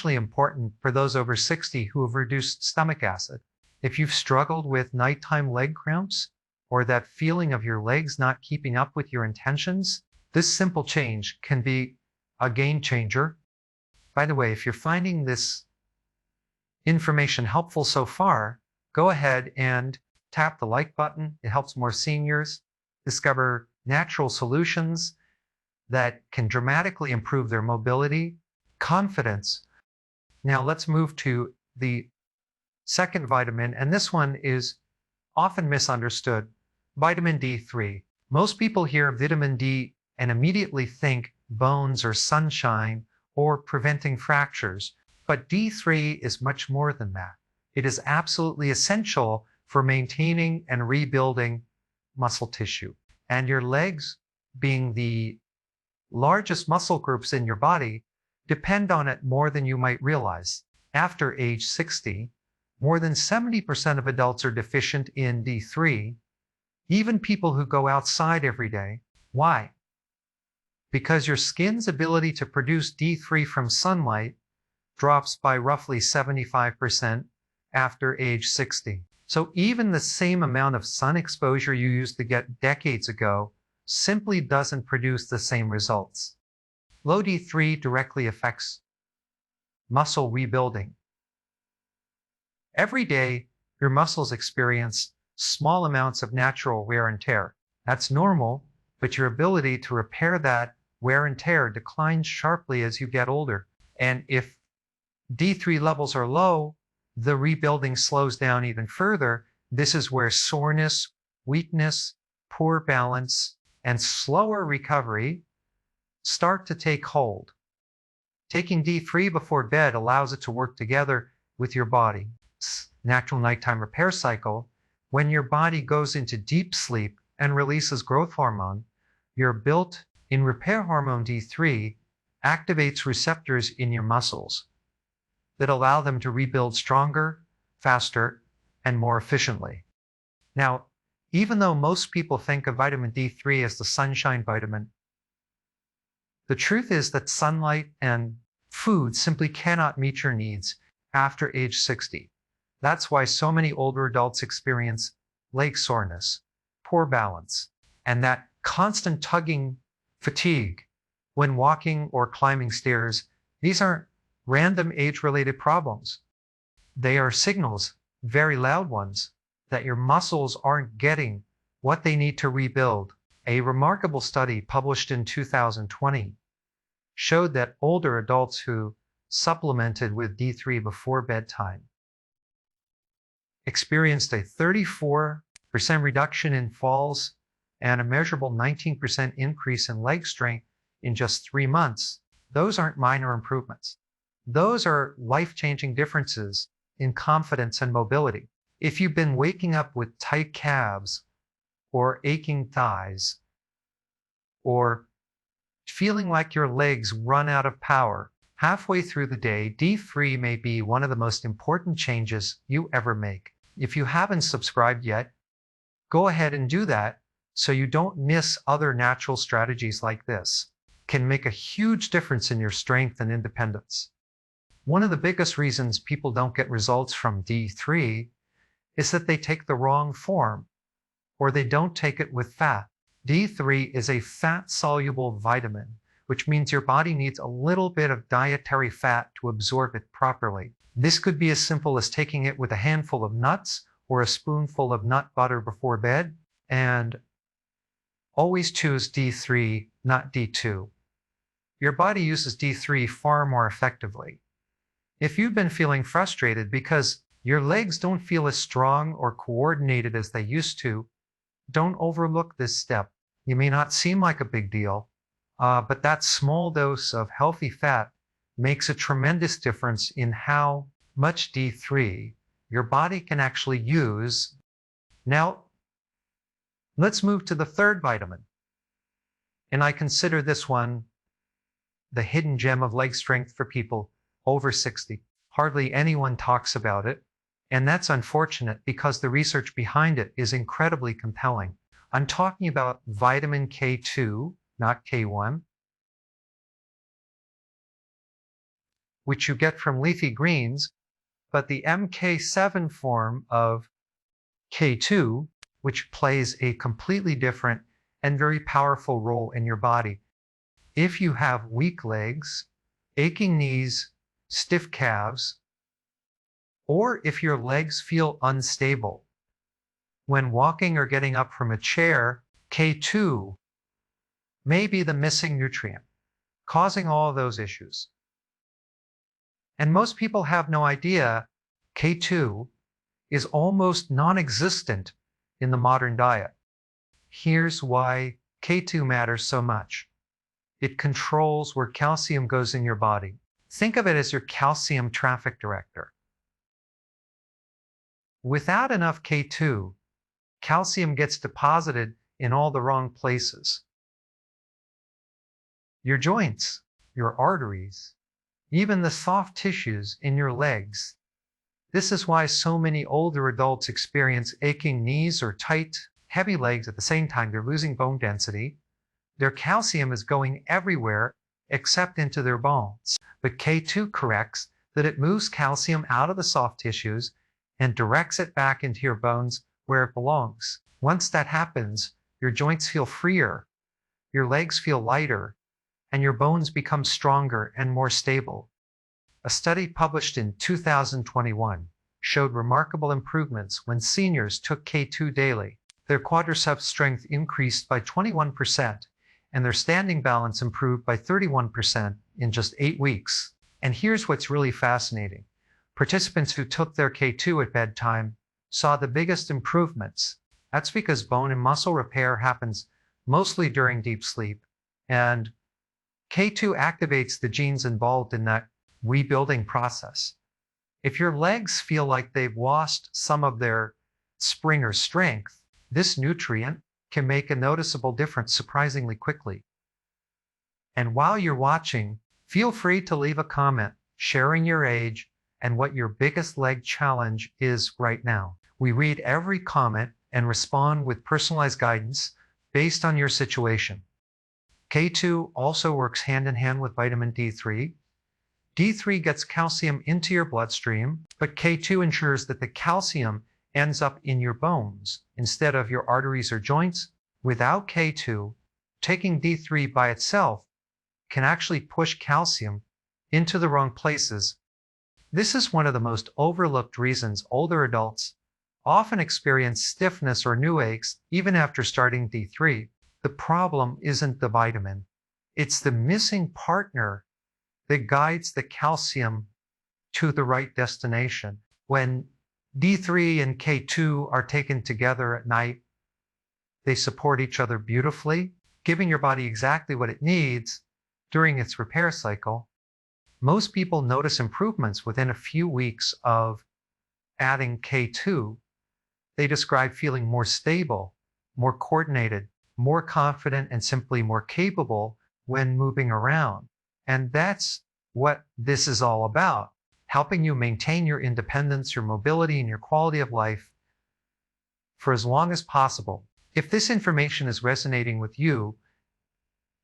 especially important for those over 60 who have reduced stomach acid. If you've struggled with nighttime leg cramps or that feeling of your legs not keeping up with your intentions, this simple change can be a game changer. By the way, if you're finding this information helpful so far, go ahead and tap the like button. It helps more seniors discover natural solutions that can dramatically improve their mobility, confidence. Now let's move to the second vitamin, and this one is often misunderstood, vitamin D3. Most people hear vitamin D and immediately think bones or sunshine or preventing fractures, but D3 is much more than that. It is absolutely essential for maintaining and rebuilding muscle tissue. And your legs, being the largest muscle groups in your body, depend on it more than you might realize. After age 60, more than 70% of adults are deficient in D3, even people who go outside every day. Why? Because your skin's ability to produce D3 from sunlight drops by roughly 75% after age 60. So even the same amount of sun exposure you used to get decades ago simply doesn't produce the same results. Low D3 directly affects muscle rebuilding. Every day, your muscles experience small amounts of natural wear and tear. That's normal, but your ability to repair that wear and tear declines sharply as you get older. And if D3 levels are low, the rebuilding slows down even further. This is where soreness, weakness, poor balance, and slower recovery start to take hold. Taking D3 before bed allows it to work together with your body's natural nighttime repair cycle. When your body goes into deep sleep and releases growth hormone, your built-in repair hormone D3 activates receptors in your muscles that allow them to rebuild stronger, faster, and more efficiently. Now, even though most people think of vitamin D3 as the sunshine vitamin, the truth is that sunlight and food simply cannot meet your needs after age 60. That's why so many older adults experience leg soreness, poor balance, and that constant tugging fatigue when walking or climbing stairs. These aren't random age-related problems. They are signals, very loud ones, that your muscles aren't getting what they need to rebuild. A remarkable study published in 2020 showed that older adults who supplemented with D3 before bedtime experienced a 34% reduction in falls and a measurable 19% increase in leg strength in just 3 months. Those aren't minor improvements. Those are life-changing differences in confidence and mobility. If you've been waking up with tight calves or aching thighs or feeling like your legs run out of power halfway through the day, D3 may be one of the most important changes you ever make. If you haven't subscribed yet, go ahead and do that so you don't miss other natural strategies like this. Can make a huge difference in your strength and independence. One of the biggest reasons people don't get results from D3 is that they take the wrong form or they don't take it with fat. D3 is a fat-soluble vitamin, which means your body needs a little bit of dietary fat to absorb it properly. This could be as simple as taking it with a handful of nuts or a spoonful of nut butter before bed, and always choose D3, not D2. Your body uses D3 far more effectively. If you've been feeling frustrated because your legs don't feel as strong or coordinated as they used to, don't overlook this step. You may not seem like a big deal, but that small dose of healthy fat makes a tremendous difference in how much D3 your body can actually use. Now, let's move to the third vitamin. And I consider this one the hidden gem of leg strength for people over 60. Hardly anyone talks about it, and that's unfortunate because the research behind it is incredibly compelling. I'm talking about vitamin K2, not K1. which you get from leafy greens, but the MK7 form of K2, which plays a completely different and very powerful role in your body. If you have weak legs, aching knees, stiff calves, or if your legs feel unstable when walking or getting up from a chair, K2 may be the missing nutrient, causing all of those issues. And most people have no idea K2 is almost non-existent in the modern diet. Here's why K2 matters so much. It controls where calcium goes in your body. Think of it as your calcium traffic director. Without enough K2, calcium gets deposited in all the wrong places. Your joints, your arteries, even the soft tissues in your legs. This is why so many older adults experience aching knees or tight, heavy legs at the same time they're losing bone density. Their calcium is going everywhere except into their bones. But K2 corrects that it moves calcium out of the soft tissues and directs it back into your bones where it belongs. Once that happens, your joints feel freer, your legs feel lighter, and your bones become stronger and more stable. A study published in 2021 showed remarkable improvements when seniors took K2 daily. Their quadriceps strength increased by 21%, and their standing balance improved by 31% in just 8 weeks. And here's what's really fascinating. Participants who took their K2 at bedtime saw the biggest improvements. That's because bone and muscle repair happens mostly during deep sleep, and K2 activates the genes involved in that rebuilding process. If your legs feel like they've lost some of their spring or strength, this nutrient can make a noticeable difference surprisingly quickly. And while you're watching, feel free to leave a comment sharing your age and what your biggest leg challenge is right now. We read every comment and respond with personalized guidance based on your situation. K2 also works hand in hand with vitamin D3. D3 gets calcium into your bloodstream, but K2 ensures that the calcium ends up in your bones instead of your arteries or joints. Without K2, taking D3 by itself can actually push calcium into the wrong places. This is one of the most overlooked reasons older adults often experience stiffness or new aches even after starting D3. The problem isn't the vitamin. It's the missing partner that guides the calcium to the right destination. When D3 and K2 are taken together at night, they support each other beautifully, giving your body exactly what it needs during its repair cycle. Most people notice improvements within a few weeks of adding K2. They describe feeling more stable, more coordinated, more confident, and simply more capable when moving around. And that's what this is all about, helping you maintain your independence, your mobility, and your quality of life for as long as possible. If this information is resonating with you,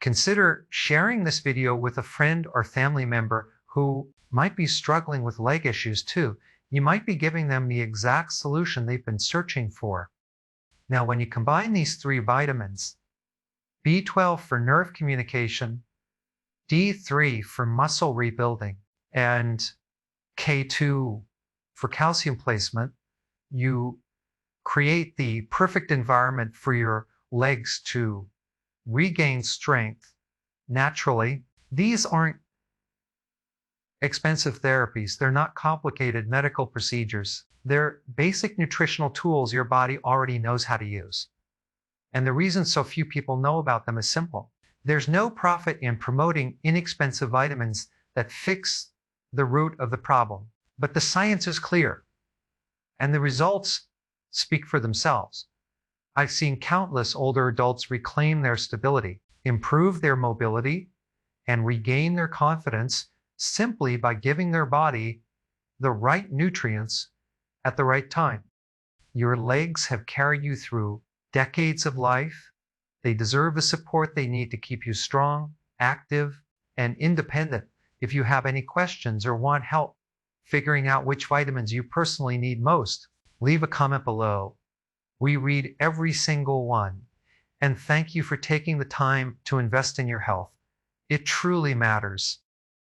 consider sharing this video with a friend or family member who might be struggling with leg issues too. You might be giving them the exact solution they've been searching for. Now, when you combine these 3 vitamins, B12 for nerve communication, D3 for muscle rebuilding, and K2 for calcium placement, you create the perfect environment for your legs to regain strength naturally. These aren't expensive therapies. They're not complicated medical procedures. They're basic nutritional tools your body already knows how to use. And the reason so few people know about them is simple. There's no profit in promoting inexpensive vitamins that fix the root of the problem. But the science is clear, and the results speak for themselves. I've seen countless older adults reclaim their stability, improve their mobility, and regain their confidence simply by giving their body the right nutrients at the right time. Your legs have carried you through decades of life. They deserve the support they need to keep you strong, active, and independent. If you have any questions or want help figuring out which vitamins you personally need most, leave a comment below. We read every single one. And thank you for taking the time to invest in your health. It truly matters.